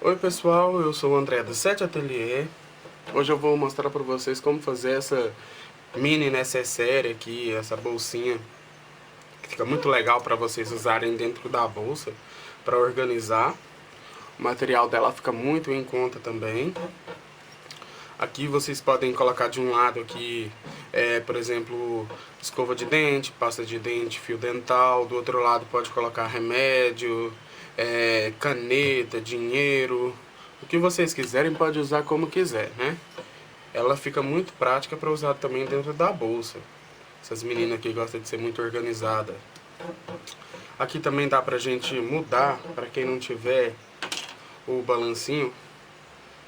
Oi pessoal, eu sou o André do 7 Atelier. Hoje eu vou mostrar para vocês como fazer essa mini necessaire aqui, essa bolsinha que fica muito legal para vocês usarem dentro da bolsa para organizar. O material dela fica muito em conta também. Aqui vocês podem colocar de um lado aqui, por exemplo, escova de dente, pasta de dente, fio dental. Do outro lado pode colocar remédio, caneta, dinheiro. O que vocês quiserem pode usar como quiser, né? Ela fica muito prática para usar também dentro da bolsa. Essas meninas aqui gostam de ser muito organizada. Aqui também dá pra gente mudar, para quem não tiver o balancinho,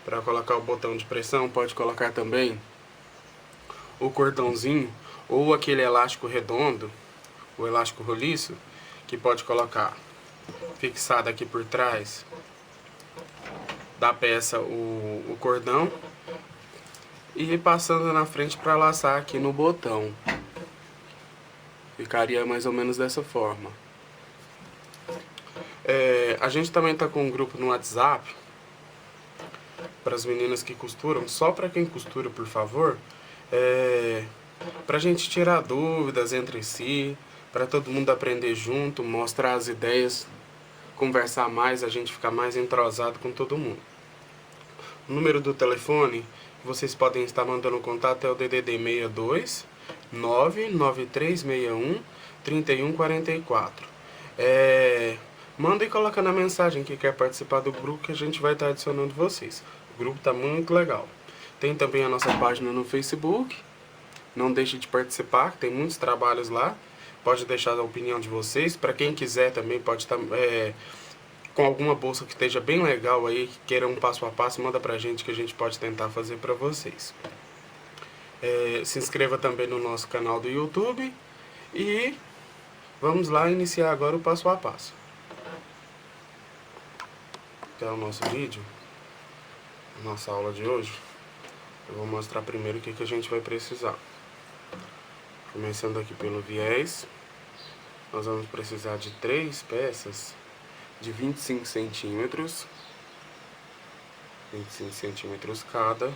para colocar o botão de pressão, pode colocar também o cordãozinho ou aquele elástico redondo, o elástico roliço, que pode colocar fixado aqui por trás da peça o cordão e passando na frente para laçar aqui no botão. Ficaria mais ou menos dessa forma. A gente também está com um grupo no WhatsApp para as meninas que costuram, só para quem costura, por favor, para a gente tirar dúvidas entre si, para todo mundo aprender junto, mostrar as ideias, conversar mais, a gente ficar mais entrosado com todo mundo. O número do telefone que vocês podem estar mandando contato é o DDD 62 99361 3144. Manda e coloca na mensagem que quer participar do grupo, que a gente vai estar adicionando vocês. O grupo está muito legal. Tem também a nossa página no Facebook. Não deixe de participar, tem muitos trabalhos lá. Pode deixar a opinião de vocês. Para quem quiser também pode estar com alguma bolsa que esteja bem legal aí, que queira um passo a passo, manda pra gente que a gente pode tentar fazer para vocês. Se inscreva também no nosso canal do YouTube e vamos lá iniciar agora o passo a passo. Que é o nosso vídeo, nossa aula de hoje. Eu vou mostrar primeiro o que a gente vai precisar. Começando aqui pelo viés, nós vamos precisar de 3 peças de 25 centímetros, 25 centímetros cada.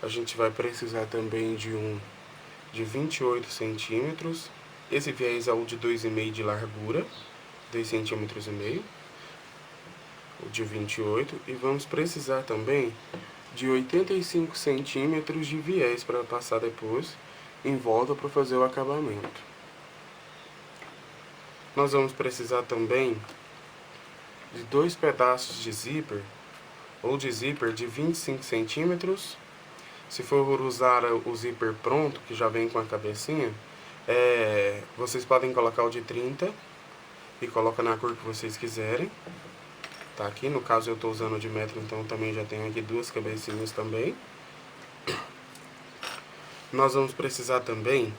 A gente vai precisar também de um de 28 centímetros. Esse viés é o de 2,5 de largura, 2,5 centímetros. O de 28. E vamos precisar também de 85 centímetros de viés para passar depois em volta para fazer o acabamento. Nós vamos precisar também de 2 pedaços de zíper ou de zíper de 25 centímetros. Se for usar o zíper pronto, que já vem com a cabecinha, vocês podem colocar o de 30 e coloca na cor que vocês quiserem. Tá aqui, no caso eu estou usando o de metro, então também já tenho aqui 2 cabecinhas também. Nós vamos precisar também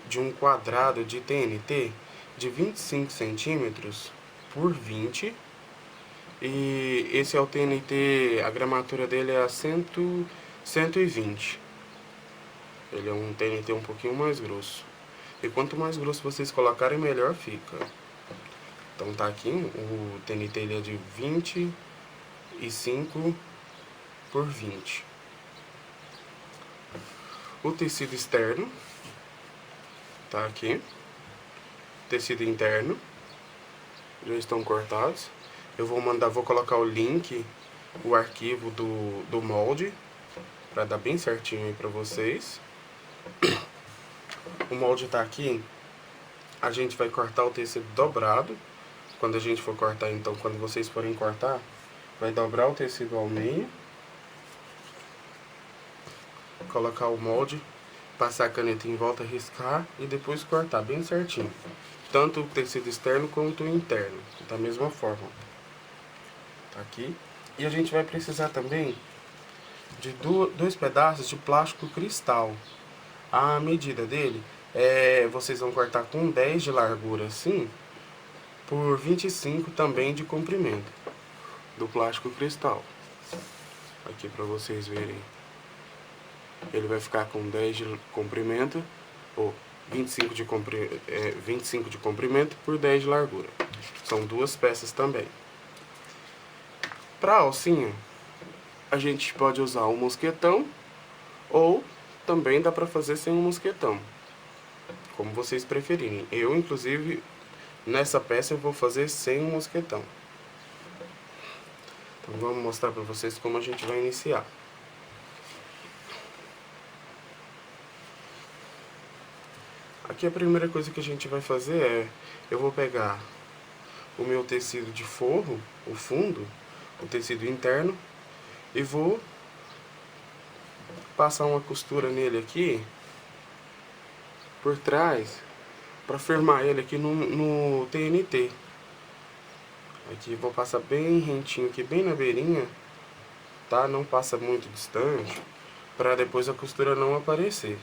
de um quadrado de TNT de 25 centímetros por 20. E esse é o TNT, a gramatura dele é a 120. Ele é um TNT um pouquinho mais grosso. E quanto mais grosso vocês colocarem, melhor fica. Então tá aqui, o TNT ele é de 25 por 20. O tecido externo tá aqui. Tecido interno já estão cortados. Eu vou colocar o link, o arquivo do molde, para dar bem certinho aí para vocês. O molde tá aqui. A gente vai cortar o tecido dobrado. Quando a gente for cortar, então, quando vocês forem cortar, vai dobrar o tecido ao meio, colocar o molde, passar a caneta em volta, riscar e depois cortar bem certinho. Tanto o tecido externo quanto o interno, da mesma forma. Tá aqui. E a gente vai precisar também de 2 pedaços de plástico cristal. A medida dele vocês vão cortar com 10 de largura assim, por 25 também de comprimento do plástico cristal. Aqui para vocês verem. Ele vai ficar com 10 de comprimento, ou 25 de comprimento por 10 de largura. São 2 peças também. Pra alcinha, a gente pode usar um mosquetão ou também dá pra fazer sem um mosquetão, como vocês preferirem. Eu, inclusive, nessa peça eu vou fazer sem um mosquetão. Então vamos mostrar pra vocês como a gente vai iniciar. Aqui a primeira coisa que a gente vai fazer é, eu vou pegar o meu tecido de forro, o fundo, o tecido interno, e vou passar uma costura nele aqui, por trás, para firmar ele aqui no TNT. Aqui vou passar bem rentinho aqui, bem na beirinha, tá? Não passa muito distante, para depois a costura não aparecer.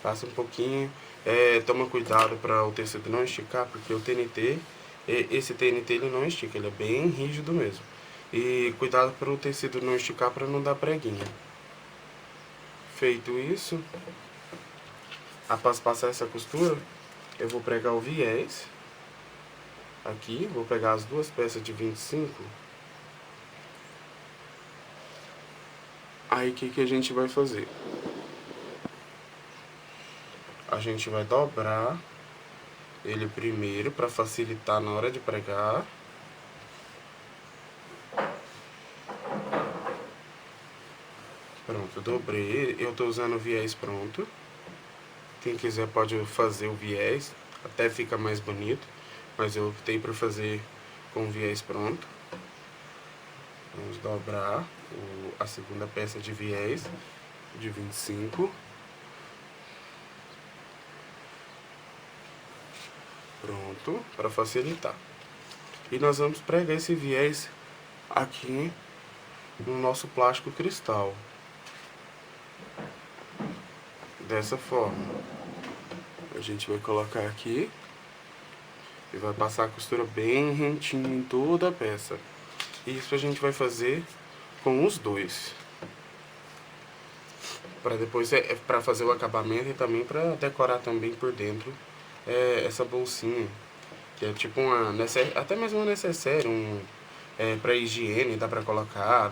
Passa um pouquinho, toma cuidado para o tecido não esticar, porque o TNT, esse TNT ele não estica, ele é bem rígido mesmo. E cuidado para o tecido não esticar para não dar preguinha. Feito isso, após passar essa costura, eu vou pregar o viés. Aqui, vou pegar as duas peças de 25. Aí o que a gente vai fazer? A gente vai dobrar ele primeiro para facilitar na hora de pregar. Pronto, eu dobrei. Eu tô usando o viés pronto. Quem quiser pode fazer o viés, até fica mais bonito, mas eu optei por fazer com o viés pronto. Vamos dobrar a segunda peça de viés de 25. Pronto, para facilitar. E nós vamos pregar esse viés aqui no nosso plástico cristal. Dessa forma. A gente vai colocar aqui e vai passar a costura bem rentinha em toda a peça. Isso a gente vai fazer com os dois. Para depois, para fazer o acabamento e também para decorar também por dentro essa bolsinha. Que é tipo até mesmo uma necessaire, para higiene, dá pra colocar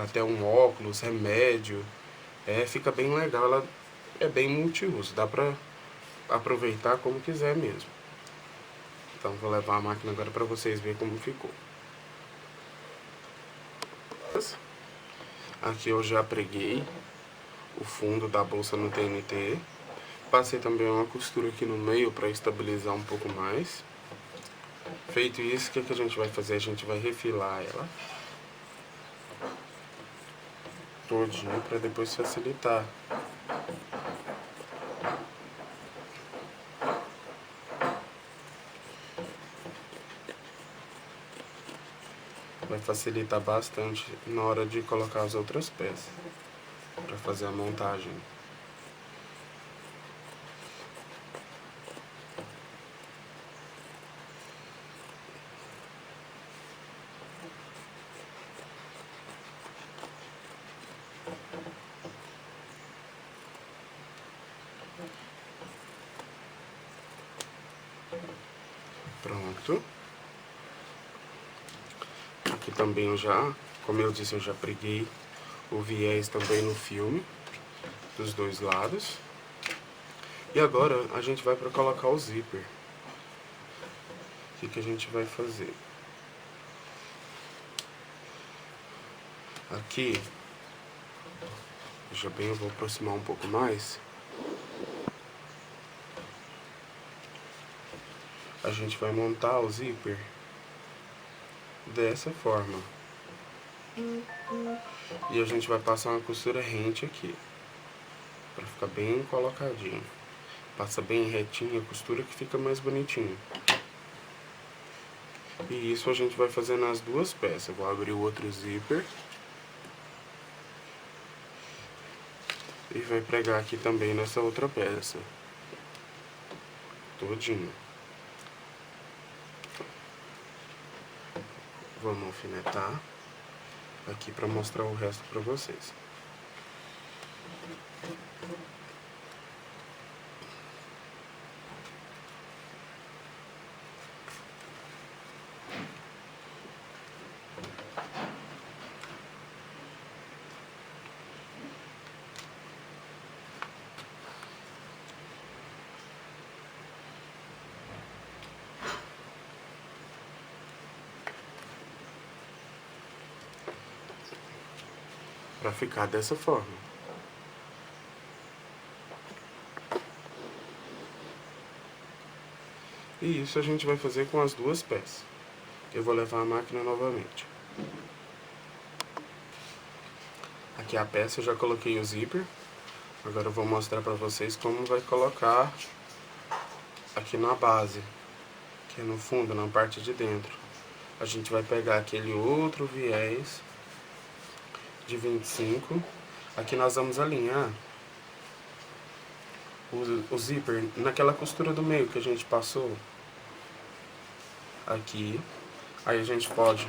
até um óculos, remédio. Fica bem legal, ela é bem multiuso, dá pra aproveitar como quiser mesmo. Então vou levar a máquina agora pra vocês verem como ficou. Aqui eu já preguei o fundo da bolsa no TNT. Passei também uma costura aqui no meio para estabilizar um pouco mais. Feito isso, o que a gente vai fazer? A gente vai refilar ela todinha para depois facilitar. Vai facilitar bastante na hora de colocar as outras peças para fazer a montagem. Pronto. Aqui também como eu disse, eu já preguei o viés também no filme, dos dois lados. E agora a gente vai para colocar o zíper. O que a gente vai fazer? Aqui, veja bem, eu vou aproximar um pouco mais. A gente vai montar o zíper dessa forma. E a gente vai passar uma costura rente aqui, para ficar bem colocadinho. Passa bem retinho a costura que fica mais bonitinho. E isso a gente vai fazer nas duas peças. Vou abrir o outro zíper. E vai pregar aqui também nessa outra peça. Todinho. Vamos alfinetar aqui para mostrar o resto para vocês. para ficar dessa forma. E isso a gente vai fazer com as duas peças. Eu vou levar a máquina novamente. Aqui a peça, eu já coloquei o zíper. Agora eu vou mostrar para vocês como vai colocar aqui na base, que é no fundo, na parte de dentro. A gente vai pegar aquele outro viés de 25. Aqui nós vamos alinhar o zíper naquela costura do meio que a gente passou aqui. Aí a gente pode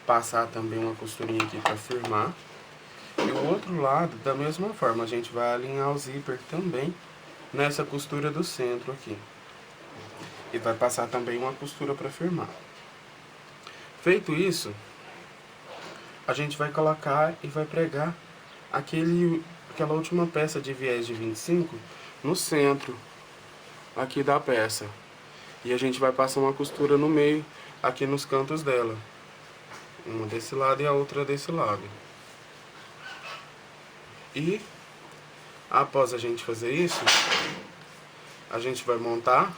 passar também uma costurinha aqui para firmar. E o outro lado, da mesma forma, a gente vai alinhar o zíper também nessa costura do centro aqui. E vai passar também uma costura para firmar. Feito isso, a gente vai colocar e vai pregar aquela última peça de viés de 25 no centro aqui da peça. E a gente vai passar uma costura no meio, aqui nos cantos dela. Uma desse lado e a outra desse lado. E após a gente fazer isso, a gente vai montar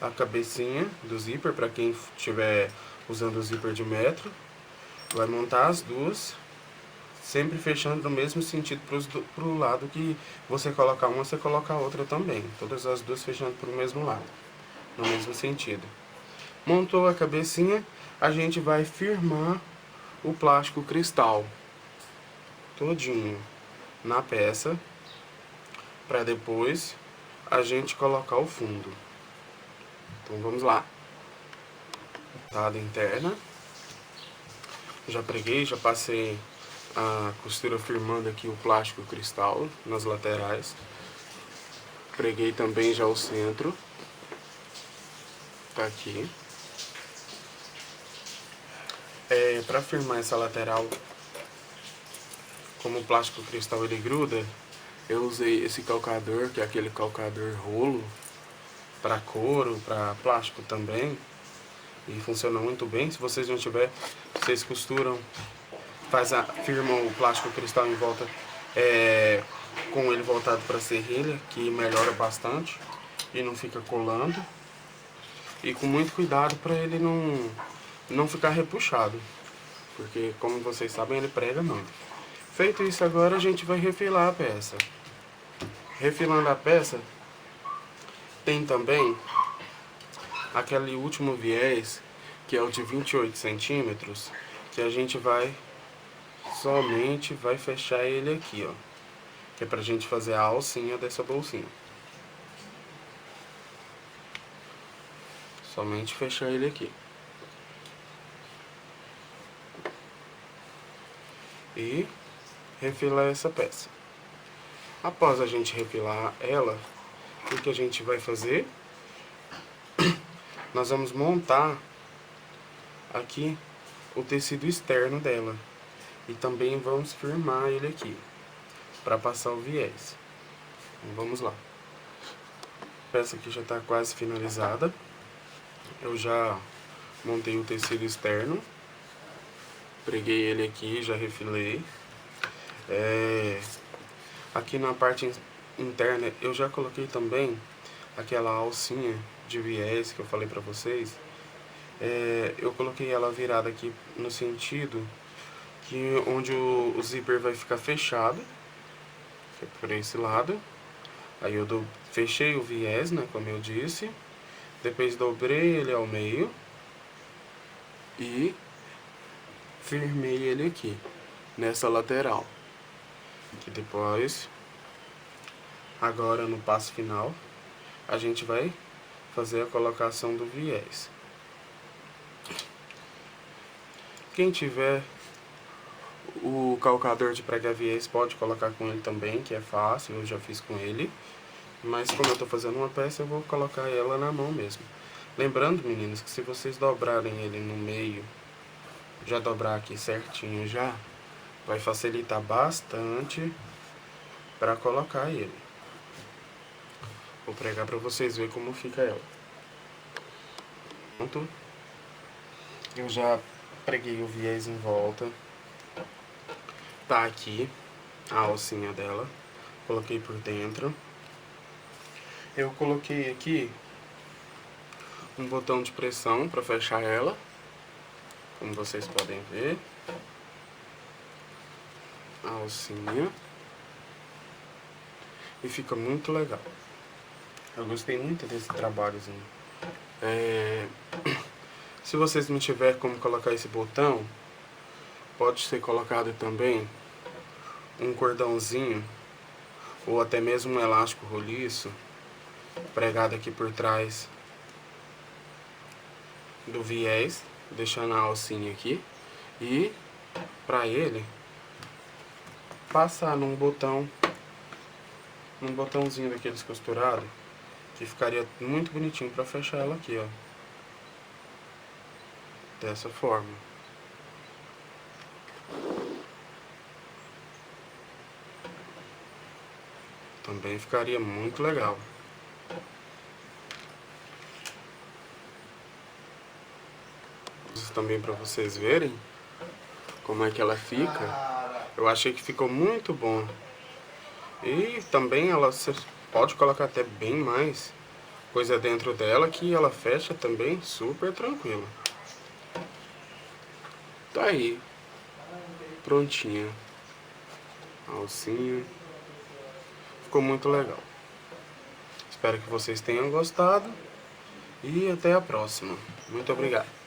a cabecinha do zíper, para quem estiver usando o zíper de metro. Vai montar as duas, sempre fechando no mesmo sentido pro lado que você colocar uma, você coloca a outra também. Todas as duas fechando pro mesmo lado, no mesmo sentido. Montou a cabecinha, a gente vai firmar o plástico cristal todinho na peça, para depois a gente colocar o fundo. Então vamos lá. Entrada interna. Já preguei, já passei a costura firmando aqui o plástico cristal nas laterais. Preguei também já o centro. Tá aqui. Para firmar essa lateral, como o plástico cristal ele gruda, eu usei esse calcador, que é aquele calcador rolo, para couro, para plástico também. E funciona muito bem. Se vocês não tiver, vocês costuram, firmam o plástico cristal em volta, com ele voltado para a serrilha, que melhora bastante e não fica colando. E com muito cuidado para ele não ficar repuxado, porque como vocês sabem, ele prega muito. Feito isso, agora a gente vai refilar a peça. Refilando a peça, tem também aquele último viés, que é o de 28 centímetros, que a gente somente vai fechar ele aqui, ó, que é pra gente fazer a alcinha dessa bolsinha. Somente fechar ele aqui. E refilar essa peça. Após a gente refilar ela, o que a gente vai fazer? Nós vamos montar aqui o tecido externo dela. E também vamos firmar ele aqui, para passar o viés. Então, vamos lá. A peça aqui já está quase finalizada. Eu já montei o tecido externo. Preguei ele aqui, já refilei. Aqui na parte interna eu já coloquei também aquela alcinha de viés que eu falei pra vocês. Eu coloquei ela virada aqui no sentido que onde o zíper vai ficar fechado, que é por esse lado. Aí eu fechei o viés, né, como eu disse. Depois dobrei ele ao meio e firmei ele aqui, nessa lateral. E depois, agora no passo final, a gente vai fazer a colocação do viés. Quem tiver o calcador de pregar viés pode colocar com ele também, que é fácil, eu já fiz com ele. Mas como eu estou fazendo uma peça, eu vou colocar ela na mão mesmo. Lembrando, meninas, que se vocês dobrarem ele no meio, já dobrar aqui certinho já, vai facilitar bastante para colocar ele. Vou pregar para vocês verem como fica ela. Pronto. Eu já preguei o viés em volta. Tá aqui a alcinha dela. Coloquei por dentro. Eu coloquei aqui um botão de pressão para fechar ela, como vocês podem ver. A alcinha. E fica muito legal. Eu gostei muito desse trabalhozinho. Se vocês não tiverem como colocar esse botão, pode ser colocado também um cordãozinho ou até mesmo um elástico roliço pregado aqui por trás do viés, deixando a alcinha aqui, e para ele passar num botãozinho daqueles costurados, que ficaria muito bonitinho para fechar ela aqui, ó, dessa forma. Também ficaria muito legal. Também para vocês verem como é que ela fica. Eu achei que ficou muito bom. E também você pode colocar até bem mais coisa dentro dela, que ela fecha também super tranquilo. Tá aí, prontinha a alcinha. Ficou muito legal. Espero que vocês tenham gostado e até a próxima. Muito obrigado.